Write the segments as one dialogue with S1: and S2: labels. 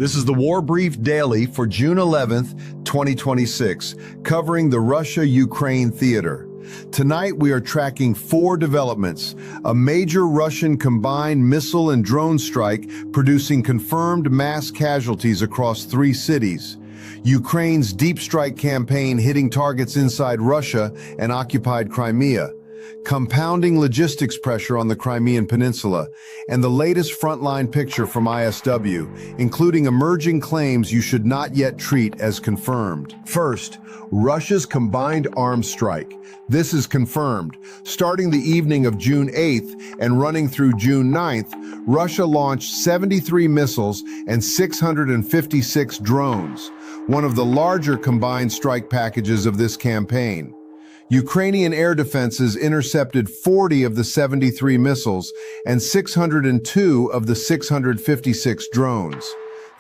S1: This is the War Brief Daily for June 11th, 2026, covering the Russia-Ukraine theater. Tonight, we are tracking 4 developments: a major Russian combined missile and drone strike producing confirmed mass casualties across 3 cities, Ukraine's deep strike campaign hitting targets inside Russia and occupied Crimea, compounding logistics pressure on the Crimean Peninsula, and the latest frontline picture from ISW, including emerging claims you should not yet treat as confirmed. First, Russia's combined arms strike. This is confirmed. Starting the evening of June 8th and running through June 9th, Russia launched 73 missiles and 656 drones, one of the larger combined strike packages of this campaign. Ukrainian air defenses intercepted 40 of the 73 missiles and 602 of the 656 drones.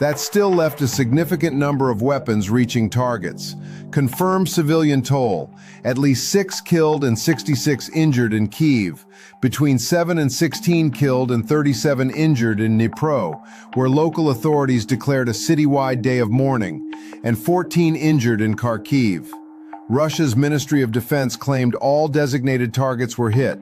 S1: That still left a significant number of weapons reaching targets. Confirmed civilian toll: at least 6 killed and 66 injured in Kyiv, between 7 and 16 killed and 37 injured in Dnipro, where local authorities declared a citywide day of mourning, and 14 injured in Kharkiv. Russia's Ministry of Defense claimed all designated targets were hit.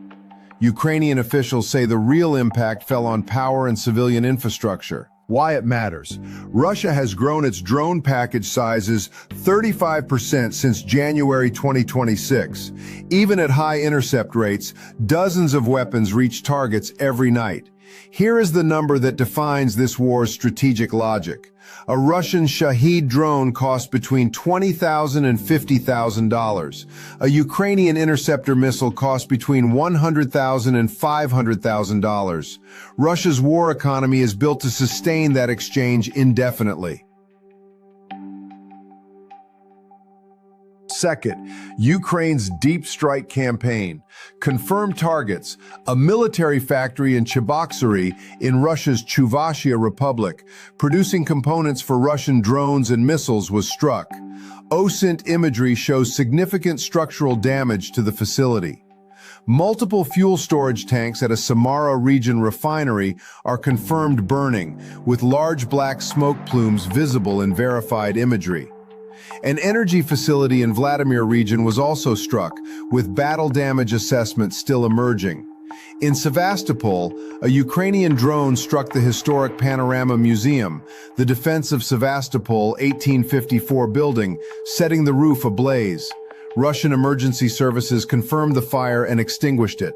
S1: Ukrainian officials say the real impact fell on power and civilian infrastructure. Why it matters: Russia has grown its drone package sizes 35% since January 2026. Even at high intercept rates, dozens of weapons reach targets every night. Here is the number that defines this war's strategic logic. A Russian Shahed drone costs between $20,000 and $50,000. A Ukrainian interceptor missile costs between $100,000 and $500,000. Russia's war economy is built to sustain that exchange indefinitely. Second, Ukraine's deep strike campaign. Confirmed targets: a military factory in Cheboksary in Russia's Chuvashia Republic, producing components for Russian drones and missiles, was struck. OSINT imagery shows significant structural damage to the facility. Multiple fuel storage tanks at a Samara region refinery are confirmed burning, with large black smoke plumes visible in verified imagery. An energy facility in Vladimir region was also struck, with battle damage assessments still emerging. In Sevastopol, a Ukrainian drone struck the historic Panorama Museum, the Defense of Sevastopol 1854 building, setting the roof ablaze. Russian emergency services confirmed the fire and extinguished it.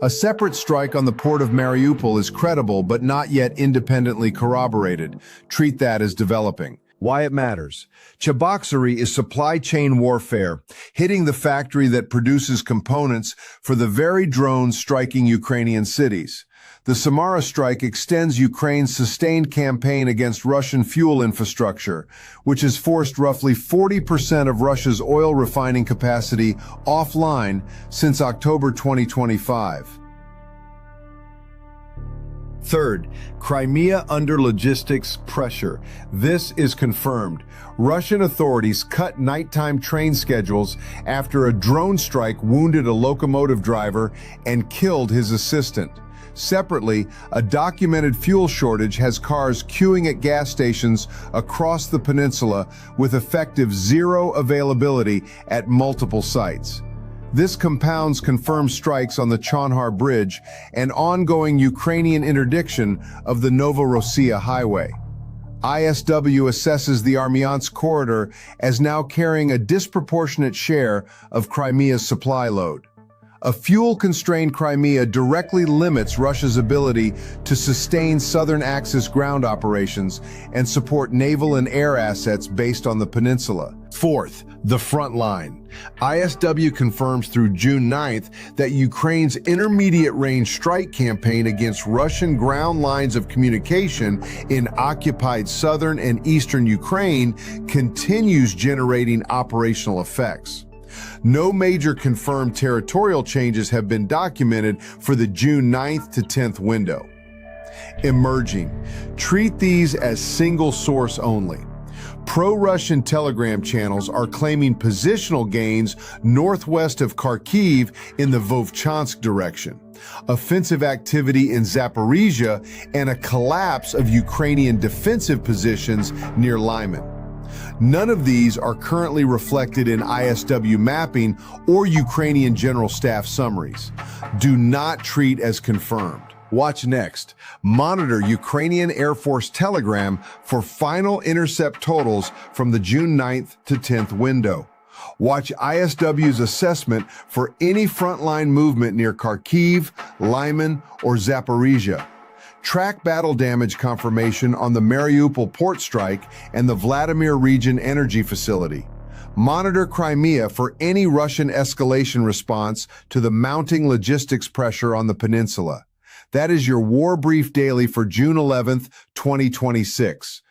S1: A separate strike on the port of Mariupol is credible but not yet independently corroborated. Treat that as developing. Why it matters: Cheboksary is supply chain warfare, hitting the factory that produces components for the very drones striking Ukrainian cities. The Samara strike extends Ukraine's sustained campaign against Russian fuel infrastructure, which has forced roughly 40% of Russia's oil refining capacity offline since October 2025. Third, Crimea under logistics pressure. This is confirmed. Russian authorities cut nighttime train schedules after a drone strike wounded a locomotive driver and killed his assistant. Separately, a documented fuel shortage has cars queuing at gas stations across the peninsula, with effective zero availability at multiple sites. This compounds confirmed strikes on the Chonhar Bridge and ongoing Ukrainian interdiction of the Novorossiya highway. ISW assesses the Armyansk corridor as now carrying a disproportionate share of Crimea's supply load. A fuel-constrained Crimea directly limits Russia's ability to sustain Southern Axis ground operations and support naval and air assets based on the peninsula. Fourth, the front line. ISW confirms through June 9th that Ukraine's intermediate-range strike campaign against Russian ground lines of communication in occupied southern and eastern Ukraine continues generating operational effects. No major confirmed territorial changes have been documented for the June 9th to 10th window. Emerging. Treat these as single source only. Pro-Russian telegram channels are claiming positional gains northwest of Kharkiv in the Vovchansk direction, offensive activity in Zaporizhia, and a collapse of Ukrainian defensive positions near Lyman. None of these are currently reflected in ISW mapping or Ukrainian General Staff summaries. Do not treat as confirmed. Watch next. Monitor Ukrainian Air Force telegram for final intercept totals from the June 9th to 10th window. Watch ISW's assessment for any frontline movement near Kharkiv, Lyman, or Zaporizhia. Track battle damage confirmation on the Mariupol port strike and the Vladimir region energy facility. Monitor Crimea for any Russian escalation response to the mounting logistics pressure on the peninsula. That is your War Brief Daily for June 11th, 2026.